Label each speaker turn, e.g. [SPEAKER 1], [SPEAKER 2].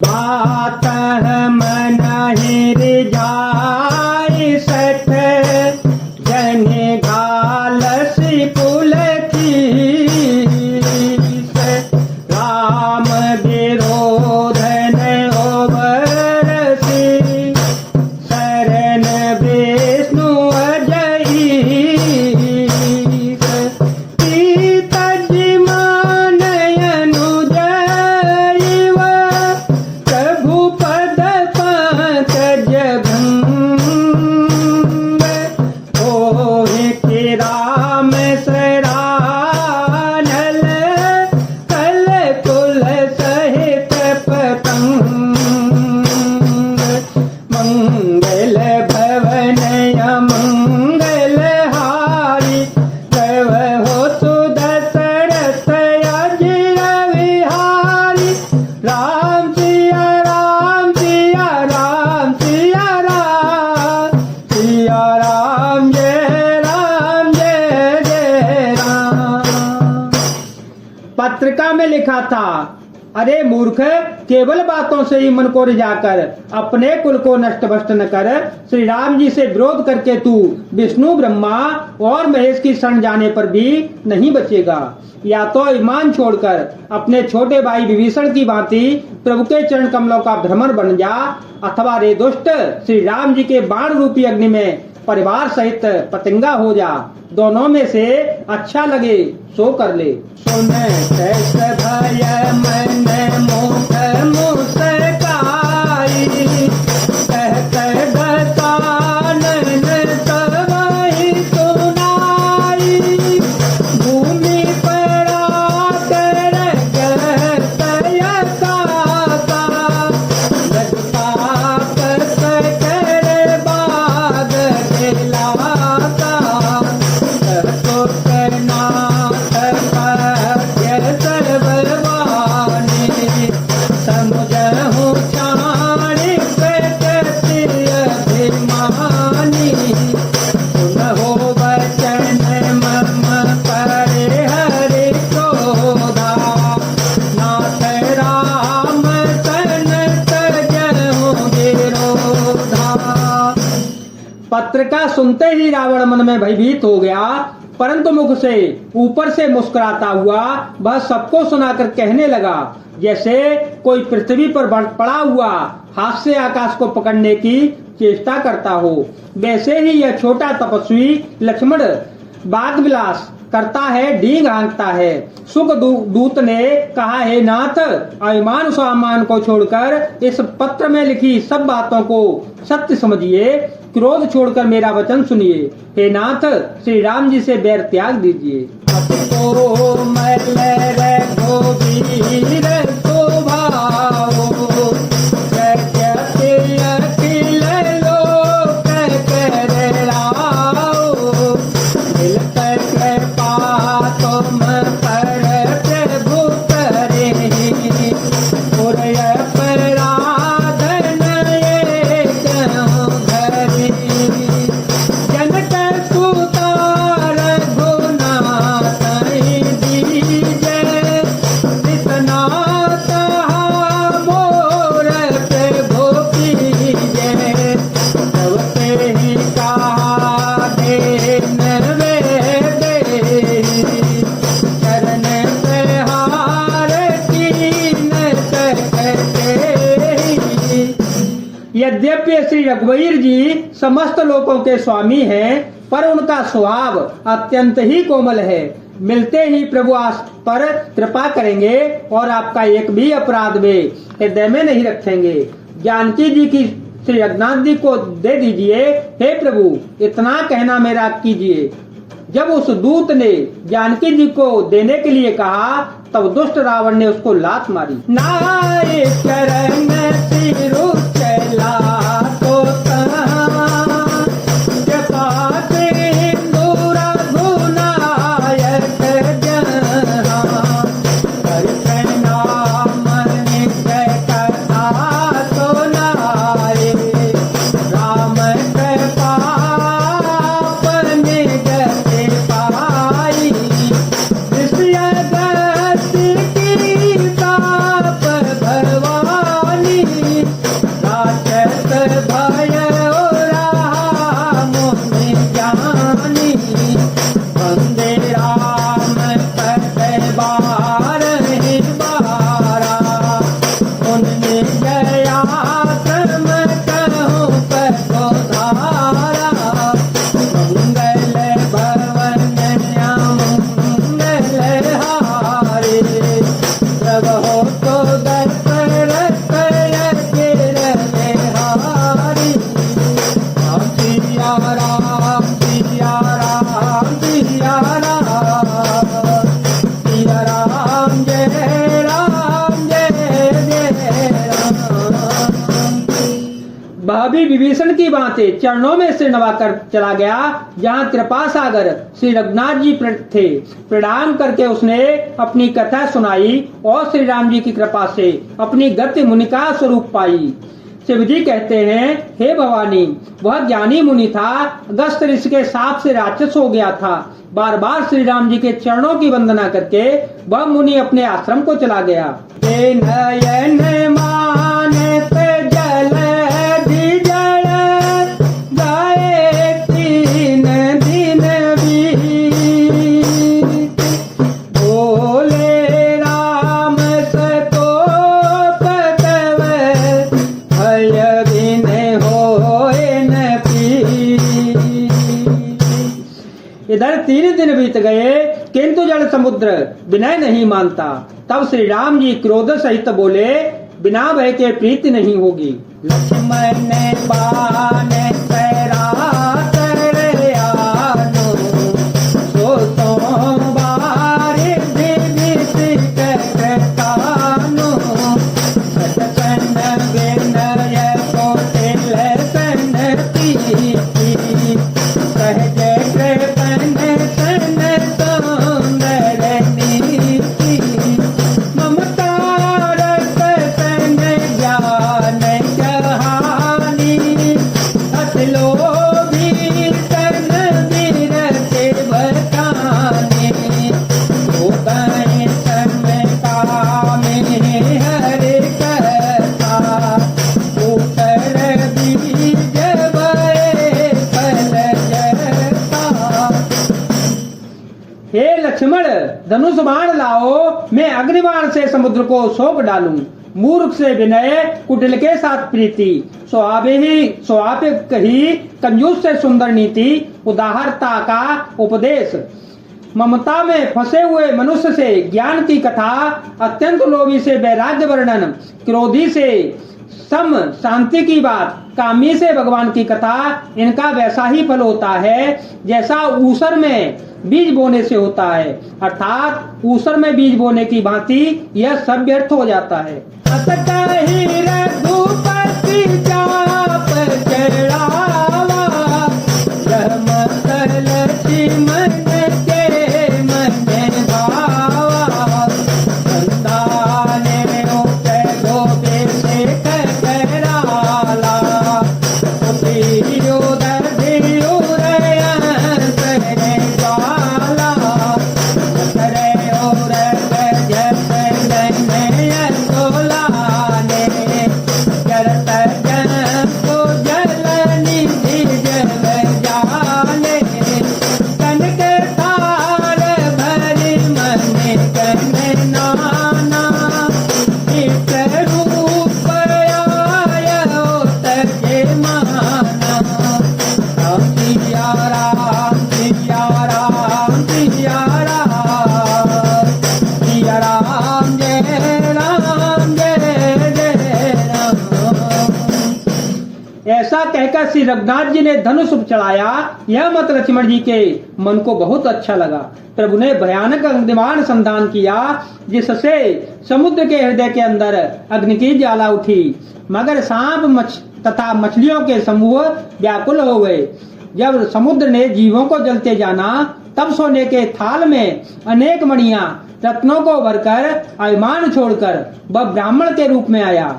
[SPEAKER 1] बात मन रिझाई सठ जन घालसी पुलकीस राम विरोधन ओवरसी शरण विष्णु अजईस तज मान अनुजैव प्रभु पद पंकज भंग ओहि के राम सरानल कल कुल सहित पतंग मंगल भवन अमंगल हारी कव हो सुदशरथ अजिर विहारी राम सिया राम सिया राम सिया राम सिया राम जय राम। पत्रिका में लिखा था, अरे मूर्ख, केवल बातों से ही मन को रिझाकर अपने कुल को नष्ट भ्रष्ट न कर। श्री राम जी से विरोध करके तू विष्णु ब्रह्मा और महेश की शरण जाने पर भी नहीं बचेगा। या तो ईमान छोड़कर अपने छोटे भाई विभीषण की भांति प्रभु के चरण कमलों का भ्रमर बन जा, अथवा रे दुष्ट श्री राम जी के बाण रूपी अग्नि में परिवार सहित पतंगा हो जा। दोनों में से अच्छा लगे सो कर ले। सुन कैस भय मन मुख मुस्काई कह कह दसानन सबहि सुनाई भूमि पर आकर गहतय काका लगता कर बाद दिलासा तो करना सर्ववानी समुझहु छाणी प्रकृति अभिमानी सुनहो वचन मम परे हरि क्रोधा नाथ राम सन तजहु विरोधा। पत्र का सुनते ही रावण मन में भयभीत हो गया, परंतु मुख से ऊपर से मुस्कुराता हुआ वह सबको सुनाकर कहने लगा, जैसे कोई पृथ्वी पर पड़ा हुआ हाथ से आकाश को पकड़ने की चेष्टा करता हो। वैसे ही यह छोटा तपस्वी लक्ष्मण बाग विलास करता है, डींग हाँकता है। सुख दूत ने कहा, हे नाथ, अभिमान स्वाभिमान को छोड़कर इस पत्र में लिखी सब बातों को सत्य समझिए, क्रोध छोड़कर मेरा वचन सुनिए। हे नाथ, श्री राम जी से बैर त्याग दीजिए। यद्यपि श्री रघुवीर जी समस्त लोकों के स्वामी हैं, पर उनका स्वभाव अत्यंत ही कोमल है। मिलते ही प्रभु आप पर कृपा करेंगे और आपका एक भी अपराध वे हृदय में नहीं रखेंगे। जानकी जी की श्री रघुनाथ जी को दे दीजिए। हे प्रभु, इतना कहना मेरा कीजिए। जब उस दूत ने जानकी जी को देने के लिए कहा, तब दुष्ट रावण ने उसको लात मारी। नाय चरण सिरु चला तो भगवान वह भी विभीषण की भांति चरणों में सिर नवाकर चला गया जहाँ कृपा सागर श्री रघुनाथ जी थे। प्रणाम करके उसने अपनी कथा सुनाई और श्री राम जी की कृपा से अपनी गति मुनि का स्वरूप पाई। शिव जी कहते हैं, हे भवानी, वह ज्ञानी मुनि था, अगस्त ऋषि के साप से राक्षस हो गया था। बार बार श्री राम जी के चरणों की वंदना करके वह मुनि अपने आश्रम को चला गया। नयन मानत जल जल गाए 3 दिन बीत, बोले राम सतोष तव भय बिन होए न पीर। इधर 3 दिन बीत गए किंतु जल समुद्र विनय नहीं मानता। तब श्री राम जी क्रोध सहित बोले, बिना भय के प्रीति नहीं होगी। लक्ष्मण बाण तेरा कर आनो, सो बार विभीषण करतानो, सतसन विनय कौटिल सन्नति, सहज कृपण सन सुंदर नीति, ममता रस सन ज्ञान कहानी, अत लोभी सन विरत बखानी, तो गए समय कामे हरि कथा, उतर बीज भय फल जता। हे लक्ष्मण, धनुष बाण लाओ, मैं अग्निबाण से समुद्र को सौंप डालूं। मूर्ख से विनय, कुटिल के साथ प्रीति, स्वाभाविक ही कंजूस से सुंदर नीति, उदारता का उपदेश, ममता में फंसे हुए मनुष्य से ज्ञान की कथा, अत्यंत लोभी से वैराग्य वर्णन, क्रोधी से सम शांति की बात, कामी से भगवान की कथा, इनका वैसा ही फल होता है जैसा ऊसर में बीज बोने से होता है। अर्थात ऊसर में बीज बोने की भांति यह सब व्यर्थ हो जाता है। अतः ही रघुपति जाप चढ़ावा, रमतल मन के मन भावा, संताने उठे गोबे से कराला, उठियो दधियो रयन सरे ज्वाला, सरे और गजब नयन सोलाने, करत जन को जलनी जल जाले, कनक तार भरी मन कन नाना, इस रूप आयो तके माना, सिया राम सिया राम सिया राम, सिया राम जय राम जय जय राम। ऐसा कहकर श्री रघुनाथ जी ने धनुष चढ़ाया। यह मत लक्ष्मण जी के मन को बहुत अच्छा लगा। प्रभु ने भयानक अग्निबाण संधान किया, जिससे समुद्र के हृदय के अंदर अग्नि की ज्वाला उठी, मगर सांप तथा मछलियों के समूह व्याकुल हो गए। जब समुद्र ने जीवों को जलते जाना, तब सोने के थाल में अनेक मणियां रत्नों को भरकर अभिमान छोड़कर वह ब्राह्मण के रूप में आया।